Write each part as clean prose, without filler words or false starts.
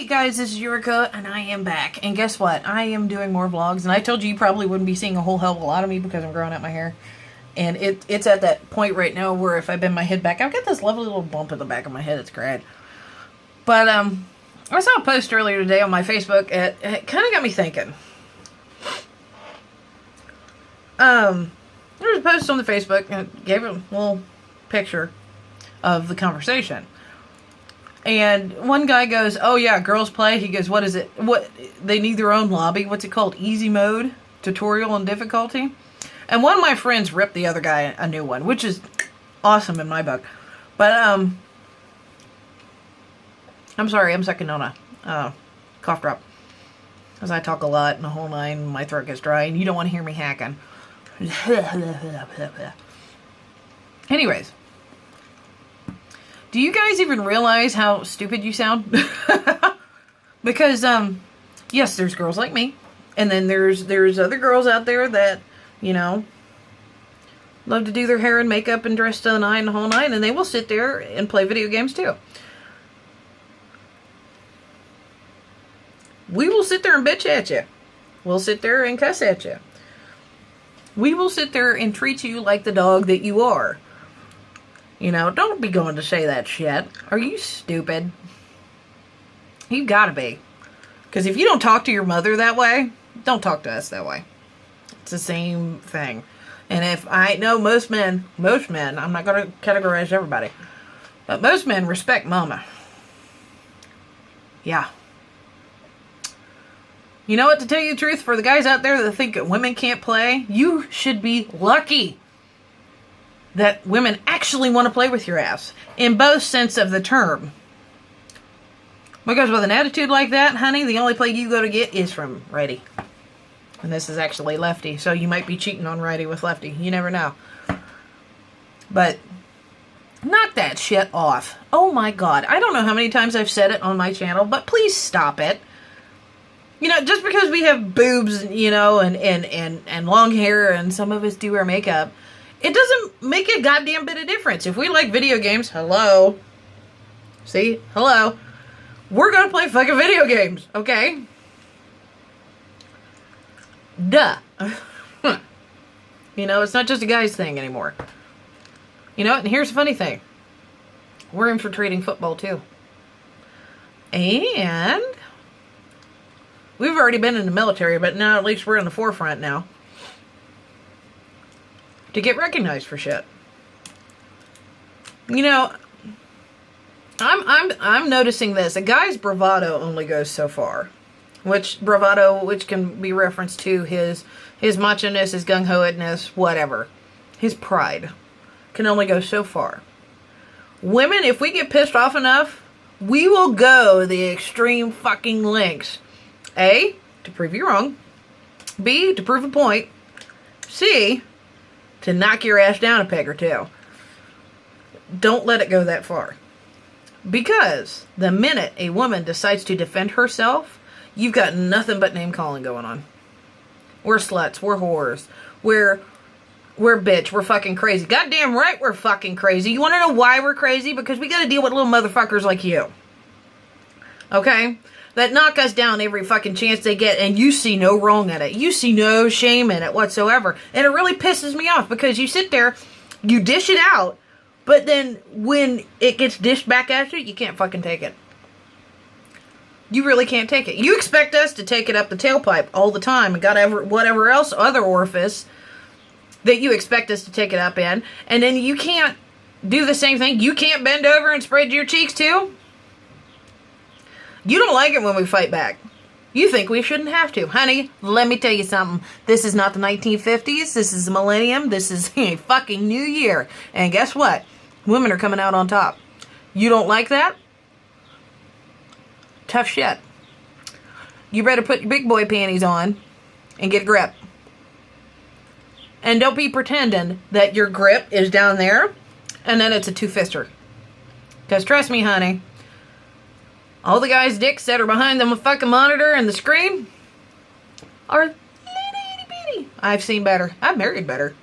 guys, this is Yurika, and I am back. And guess what? I am doing more vlogs, and I told you probably wouldn't be seeing a whole hell of a lot of me because I'm growing out my hair. And it's at that point right now where if I bend my head back, I've got this lovely little bump in the back of my head. It's great. But, I saw a post earlier today on my Facebook, and it kind of got me thinking. There was a post on the Facebook, and it gave a little picture of the conversation. And one guy goes, oh yeah, girls play. He goes, what is it? What, they need their own lobby. What's it called? Easy mode, tutorial, and difficulty. And one of my friends ripped the other guy a new one, which is awesome in my book. But, I'm sorry, I'm sucking on a cough drop. Because I talk a lot and the whole nine, my throat gets dry, and you don't want to hear me hacking. Anyways. Do you guys even realize how stupid you sound? Because, yes, there's girls like me. And then there's other girls out there that, you know, love to do their hair and makeup and dress to the nine the whole night. And they will sit there and play video games too. We will sit there and bitch at you. We'll sit there and cuss at you. We will sit there and treat you like the dog that you are. You know, don't be going to say that shit. Are you stupid? You've got to be. Because if you don't talk to your mother that way, don't talk to us that way. It's the same thing. And if I know most men, I'm not going to categorize everybody, but most men respect mama. Yeah. You know what, to tell you the truth, for the guys out there that think that women can't play, you should be lucky that women actually want to play with your ass. In both sense of the term. Because with an attitude like that, honey, the only play you go to get is from righty. And this is actually lefty. So you might be cheating on righty with lefty. You never know. But knock that shit off. Oh my God. I don't know how many times I've said it on my channel, but please stop it. You know, just because we have boobs, you know, and long hair, and some of us do wear makeup, it doesn't make a goddamn bit of difference. If we like video games, hello. See? Hello. We're gonna play fucking video games, okay? Duh. You know, it's not just a guy's thing anymore. You know, and here's the funny thing. We're infiltrating football, too. And we've already been in the military, but now at least we're in the forefront now. To get recognized for shit. You know, I'm noticing this. A guy's bravado only goes so far. Which can be referenced to his macho-ness, his gung-ho-edness, whatever. His pride can only go so far. Women, if we get pissed off enough, we will go the extreme fucking lengths. A, to prove you wrong. B, to prove a point. C, to knock your ass down a peg or two. Don't let it go that far. Because the minute a woman decides to defend herself, you've got nothing but name calling going on. We're sluts. We're whores. We're bitch. We're fucking crazy. Goddamn right we're fucking crazy. You want to know why we're crazy? Because we got to deal with little motherfuckers like you. Okay? That knock us down every fucking chance they get, and you see no wrong in it. You see no shame in it whatsoever. And it really pisses me off, because you sit there, you dish it out, but then when it gets dished back at you, you can't fucking take it. You really can't take it. You expect us to take it up the tailpipe all the time, and whatever else, other orifice that you expect us to take it up in, and then you can't do the same thing. You can't bend over and spread your cheeks too. You don't like it when we fight back. You think we shouldn't have to. Honey, let me tell you something. This is not the 1950s. This is the millennium. This is a fucking new year. And guess what? Women are coming out on top. You don't like that? Tough shit. You better put your big boy panties on and get a grip. And don't be pretending that your grip is down there and then it's a two-fister. Because trust me, honey, all the guys' dicks that are behind the fucking monitor and the screen are itty bitty. I've seen better. I've married better.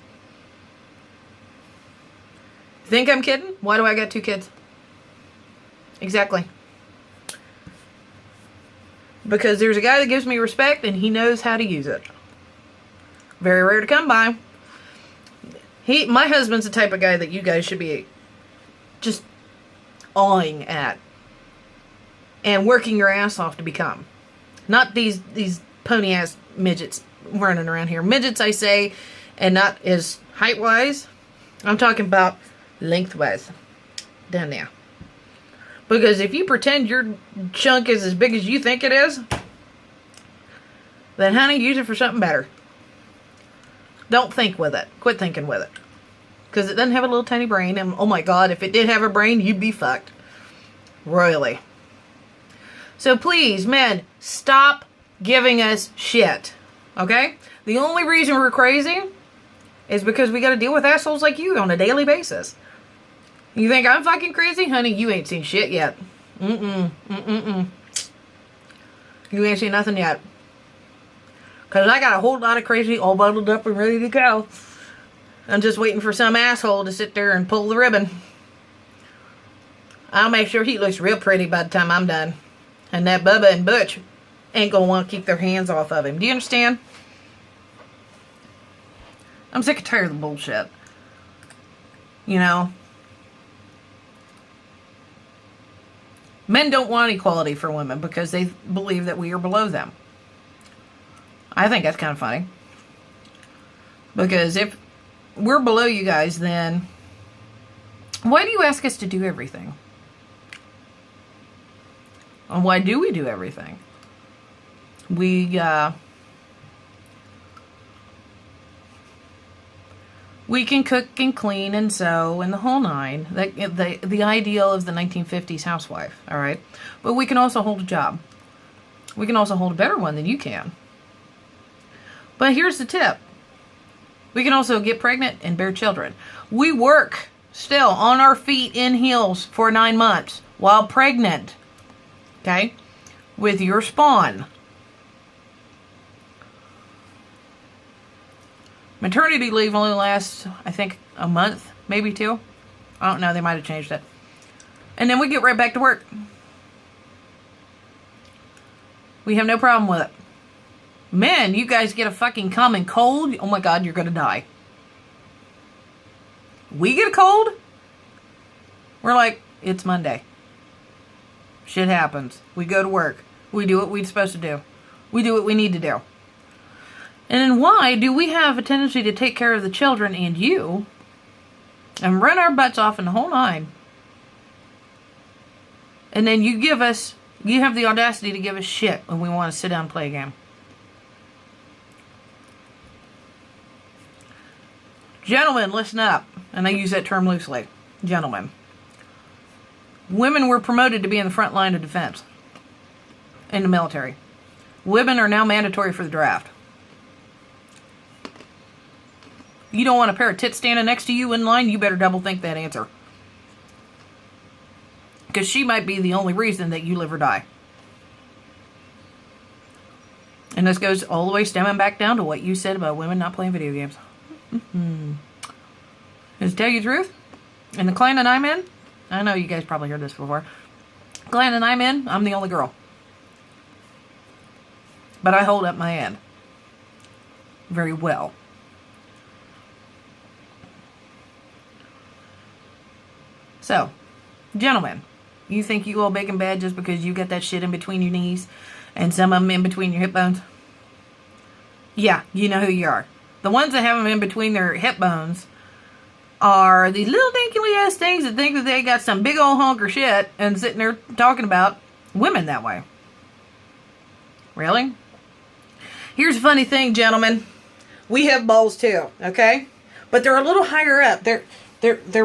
Think I'm kidding? Why do I got 2 kids? Exactly. Because there's a guy that gives me respect and he knows how to use it. Very rare to come by. My husband's the type of guy that you guys should be just awing at and working your ass off to become. Not these pony ass midgets running around here. Midgets, I say, and not as height wise. I'm talking about lengthwise. Down there. Because if you pretend your chunk is as big as you think it is, then honey, use it for something better. Don't think with it. Quit thinking with it. Because it doesn't have a little tiny brain. And oh my God, if it did have a brain, you'd be fucked. Royally. So please, men, stop giving us shit. Okay? The only reason we're crazy is because we got to deal with assholes like you on a daily basis. You think I'm fucking crazy? Honey, you ain't seen shit yet. You ain't seen nothing yet. Because I got a whole lot of crazy all bundled up and ready to go. I'm just waiting for some asshole to sit there and pull the ribbon. I'll make sure he looks real pretty by the time I'm done. And that Bubba and Butch ain't going to want to keep their hands off of him. Do you understand? I'm sick and tired of the bullshit. You know? Men don't want equality for women because they believe that we are below them. I think that's kind of funny. Because if we're below you guys, then why do you ask us to do everything? And why do we do everything? We can cook and clean and sew and the whole nine. The ideal of the 1950s housewife, all right? But we can also hold a job. We can also hold a better one than you can. But here's the tip. We can also get pregnant and bear children. We work still on our feet in heels for 9 months while pregnant, okay, with your spawn. Maternity leave only lasts, I think, a month, maybe 2. I don't know, they might have changed it. And then we get right back to work. We have no problem with it. Men, you guys get a fucking common cold, oh my God, you're gonna die. We get a cold, we're like, it's Monday. Shit happens. We go to work. We do what we're supposed to do. We do what we need to do. And then why do we have a tendency to take care of the children and you and run our butts off in the whole nine? And then you have the audacity to give us shit when we want to sit down and play a game. Gentlemen, listen up. And I use that term loosely. Gentlemen. Women were promoted to be in the front line of defense in the military. Women are now mandatory for the draft. You don't want a pair of tits standing next to you in line, you better double think that answer. Because she might be the only reason that you live or die. And this goes all the way stemming back down to what you said about women not playing video games. And to tell you the truth, in the clan that I'm in, I know you guys probably heard this before. Clan that I'm in, I'm the only girl. But I hold up my end. Very well. So, gentlemen, you think you all big and bad just because you got that shit in between your knees and some of them in between your hip bones? Yeah, you know who you are. The ones that have them in between their hip bones are these little dinky ass things that think that they got some big old hunk of shit and sitting there talking about women that way. Really? Here's a funny thing, gentlemen. We have balls too, okay? But they're a little higher up. They're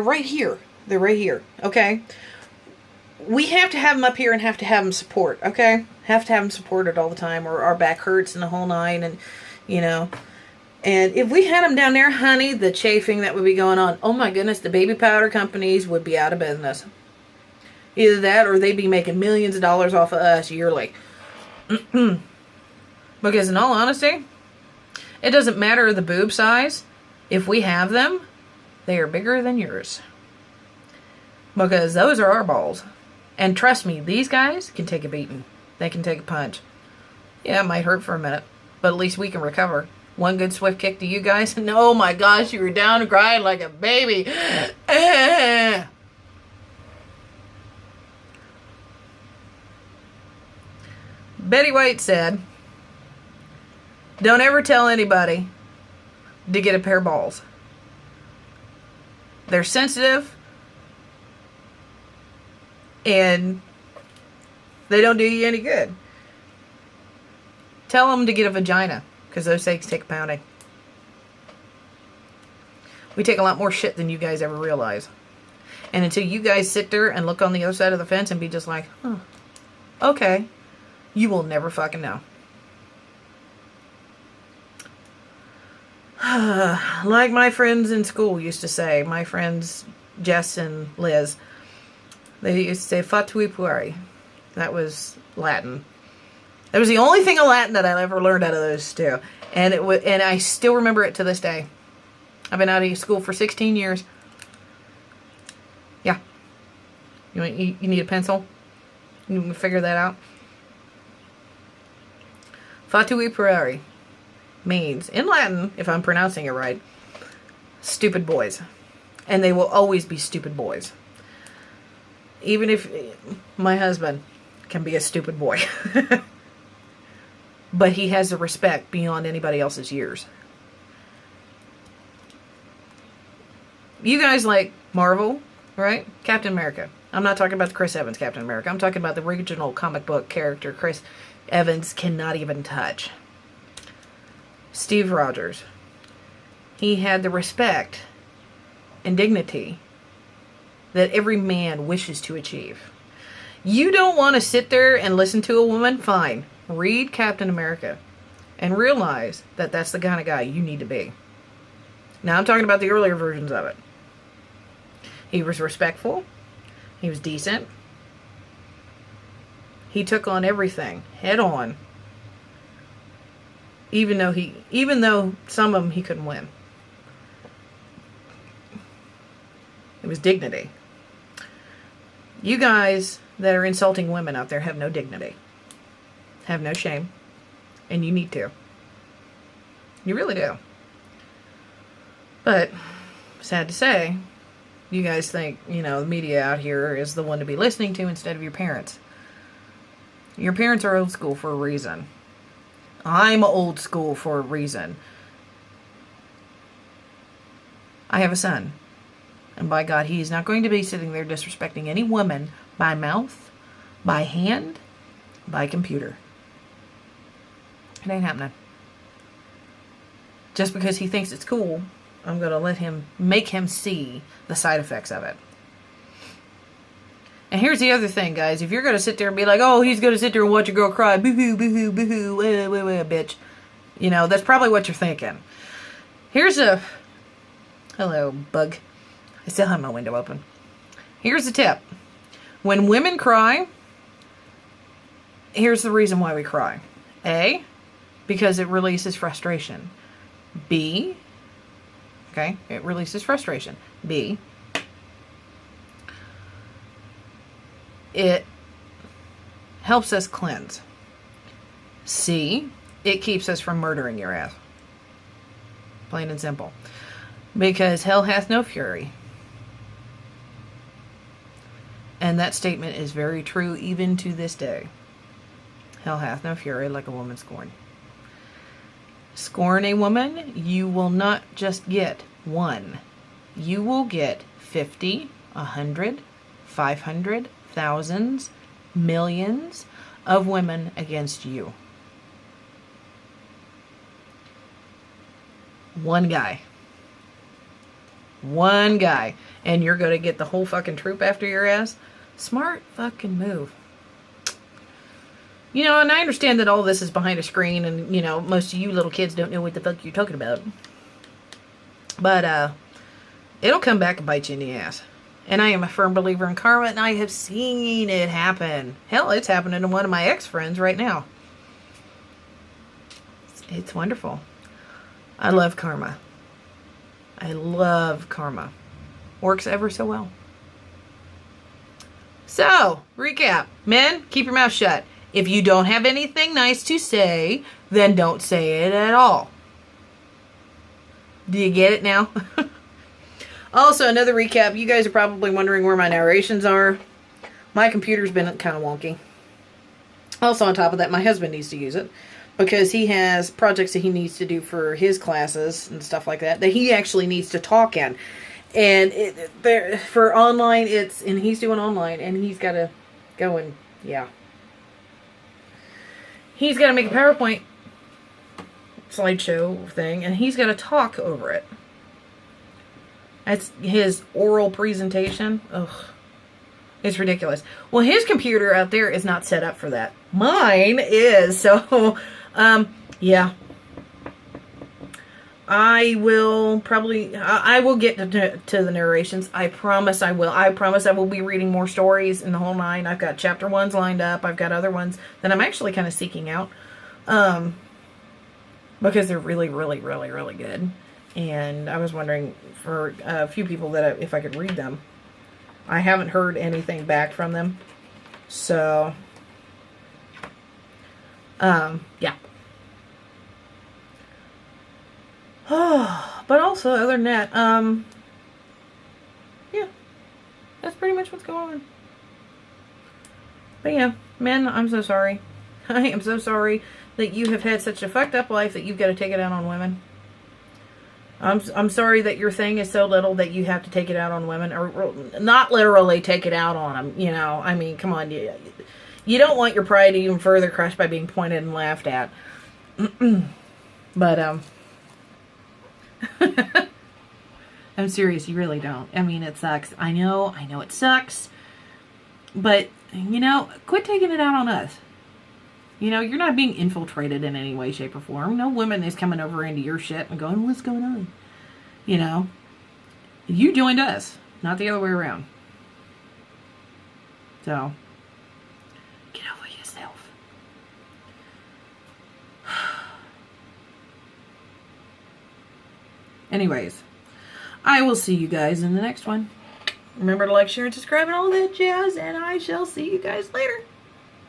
right here. They're right here, okay? We have to have them up here and have to have them support, okay? Have to have them supported all the time or our back hurts and the whole nine and, you know. And if we had them down there, honey, the chafing that would be going on. Oh my goodness, the baby powder companies would be out of business. Either that or they'd be making millions of dollars off of us yearly. Because in all honesty, it doesn't matter the boob size. If we have them, they are bigger than yours. Because those are our balls. And trust me, these guys can take a beating. They can take a punch. Yeah, it might hurt for a minute, but at least we can recover. One good swift kick to you guys, and oh my gosh, you were down and crying like a baby. Betty White said, don't ever tell anybody to get a pair of balls. They're sensitive, and they don't do you any good. Tell them to get a vagina, because those things take a pounding. We take a lot more shit than you guys ever realize. And until you guys sit there and look on the other side of the fence and be just like, huh, okay, you will never fucking know. Like my friends in school used to say, my friends Jess and Liz, they used to say fatui pueri. That was Latin. That was the only thing of Latin that I ever learned out of those two. And and I still remember it to this day. I've been out of school for 16 years. Yeah. You need a pencil? You can figure that out. Fatui pueri means, in Latin, if I'm pronouncing it right, stupid boys. And they will always be stupid boys. Even if my husband can be a stupid boy. But he has the respect beyond anybody else's years. You guys like Marvel, right? Captain America. I'm not talking about the Chris Evans Captain America. I'm talking about the original comic book character Chris Evans cannot even touch. Steve Rogers. He had the respect and dignity that every man wishes to achieve. You don't want to sit there and listen to a woman? Fine. Read Captain America and realize that that's the kind of guy you need to be. Now I'm talking about the earlier versions of it. He was respectful. He was decent. He took on everything head on. Even though some of them he couldn't win. It was dignity. You guys that are insulting women out there have no dignity. Have no shame. And you need to. You really do. But, sad to say, you guys think, the media out here is the one to be listening to instead of your parents. Your parents are old school for a reason. I'm old school for a reason. I have a son. And by God, he is not going to be sitting there disrespecting any woman by mouth, by hand, by computer. It ain't happening. Just because he thinks it's cool, I'm going to make him see the side effects of it. And here's the other thing, guys. If you're going to sit there and be like, oh, he's going to sit there and watch a girl cry, boo-hoo, boo-hoo, boo-hoo, bitch. That's probably what you're thinking. Hello, bug. I still have my window open. Here's the tip. When women cry, here's the reason why we cry. A, because it releases frustration. B, okay, it releases frustration. B, it helps us cleanse. C, it keeps us from murdering your ass. Plain and simple. Because hell hath no fury. And that statement is very true even to this day. Hell hath no fury like a woman scorned. Scorn a woman, you will not just get one. You will get 50, 100, 500, thousands, millions of women against you. One guy. And you're going to get the whole fucking troop after your ass? Smart fucking move. And I understand that all this is behind a screen and, most of you little kids don't know what the fuck you're talking about. But, it'll come back and bite you in the ass. And I am a firm believer in karma, and I have seen it happen. Hell, it's happening to one of my ex-friends right now. It's wonderful. I love karma. Works ever so well. So, recap. Men, keep your mouth shut. If you don't have anything nice to say, then don't say it at all. Do you get it now? Also, another recap. You guys are probably wondering where my narrations are. My computer's been kind of wonky. Also, on top of that, my husband needs to use it because he has projects that he needs to do for his classes and stuff like that he actually needs to talk in. And for online, and he's doing online, and he's got to go and, yeah. He's got to make a PowerPoint slideshow thing, and he's got to talk over it. That's his oral presentation. Ugh. It's ridiculous. Well, his computer out there is not set up for that. Mine is. So, yeah. I will get to the narrations. I promise I will. I promise I will be reading more stories in the whole nine. I've got chapter 1s lined up. I've got other ones that I'm actually kind of seeking out. Because they're really, really, really, really good. And I was wondering for a few people if I could read them. I haven't heard anything back from them. So, yeah. But also, other than that, yeah. That's pretty much what's going on. But yeah, men, I'm so sorry. I am so sorry that you have had such a fucked up life that you've got to take it out on women. I'm sorry that your thing is so little that you have to take it out on women, or not literally take it out on them. You know, I mean, come on, you don't want your pride even further crushed by being pointed and laughed at. But I'm serious, you really don't. I mean, it sucks. I know it sucks, but quit taking it out on us. You're not being infiltrated in any way, shape, or form. No woman is coming over into your shit and going, what's going on? You joined us, not the other way around. So, get over yourself. Anyways, I will see you guys in the next one. Remember to like, share, and subscribe, and all that jazz, and I shall see you guys later.